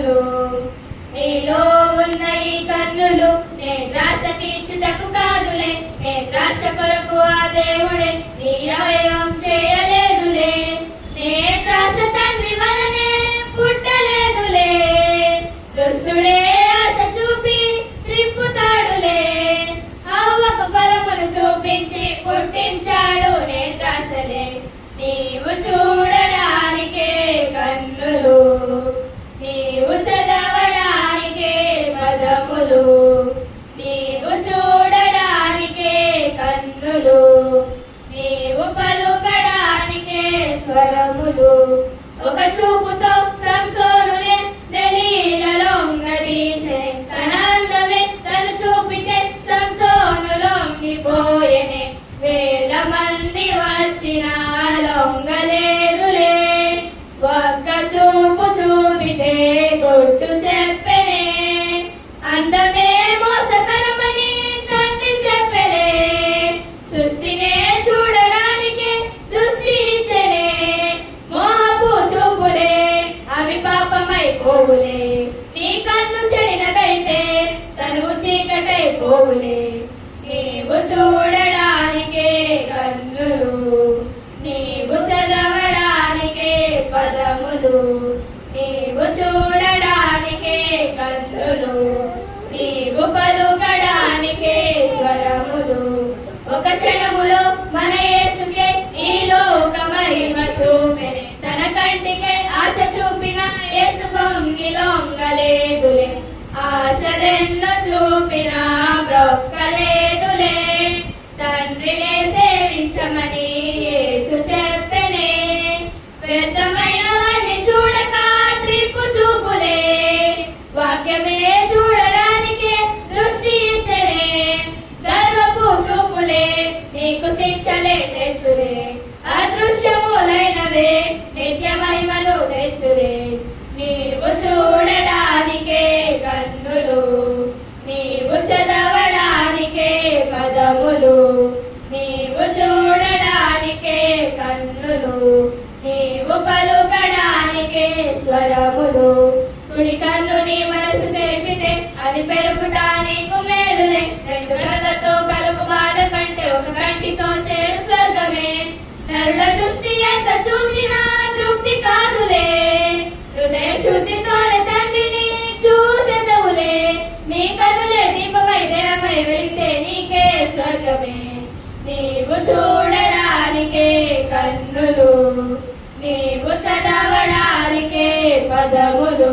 కన్నులు నీలో ఉన్న ఈ కన్నులు నే ద్రాక్ష తీర్చుటకు కాదులే, నే ద్రాక్ష కొరకు ఆ దేవుడే నీ అవయవం చేయలేదులే, నే ద్రాక్ష తండ్రి వలనే పుట్టలేదులే, దుష్టుడే ఆశ చూపి త్రిప్పుతాడులే, అవ్వకు ఫలమును చూపించి పుట్టించాడు నే ద్రాక్షలే. నీవు చూడడానికే కన్నులు, నీవు చదవడానికే పదములు, నీవు చూడడానికే కన్నులు, నీవు పలుకడానికే స్వరములు. ఒక చూపుతో సంసోనునే దలీలలో లొంగదీసె, తన అందమే తను చూపితే సంసోను లొంగిపోయెనే, వేల మంది వచ్చినా లొంగలేదులే, ఒక్క చూపు చూపితే కొట్టు చెప్పెనే, అందమే మోసకరమని తండ్రి చెప్పలే, సృష్టినే చూడడానికి దృష్టి ఇచ్చనే, మోహపు చూపులే అవి పాపమైపోవులే, నీ కన్ను చెడినదైతే తనువు చీకటైపోవులే. నీవు చూడడానికే కన్నులు, నీవు చదవడానికే పదములు, నీవు చూడడానికే కన్నులు, నీవు పలుకడానికే స్వరములు. ఒక క్షణములో మన యేసుకే ఈ లోక మహిమ చూపెనే, తన కంటికే ఆశ చూపిన యేసు పొంగి లొంగలేదులే, ఆశలెన్నో చూపినా బ్రొక్కలేదులే, తండ్రినే సేవించమని యేసు చెప్పెనే, వ్యర్థమైనవన్నీ చూడక త్రిప్పు చూపులే, వాక్యమే చూడడానికే దృష్టి ఇచ్చనే, గర్వపు చూపులే నీకు శిక్షలే తెచ్చులే, అదృశ్యములైనవే నిత్య మహిమలు తెచ్చులే. నీవు చూడడానికే కన్నులు, నీవు చదవడానికే పదములు, నీవు చూడడానికే కన్నులు, నీవు పలుకడానికే స్వరములు. కుడి కన్ను నీ మనసు చెరిపితే అది పెరుగుట నీకు మేలులే, రెండు కళ్ళతో కలుగు బాధ కంటే ఒక కంటితో చేరు స్వర్గమే, నరుల దృష్టి ఎంత చూచినా తృప్తి కాదులే, హృదయ శుద్ధితోనే తండ్రిని చూసెదవులే, నీ కన్నులే దీపమై దేహమై వెలిగితే నీకే స్వర్గమే. నీవు చూడడానికే కన్నులు, నీవు చదవడానికే పదములు,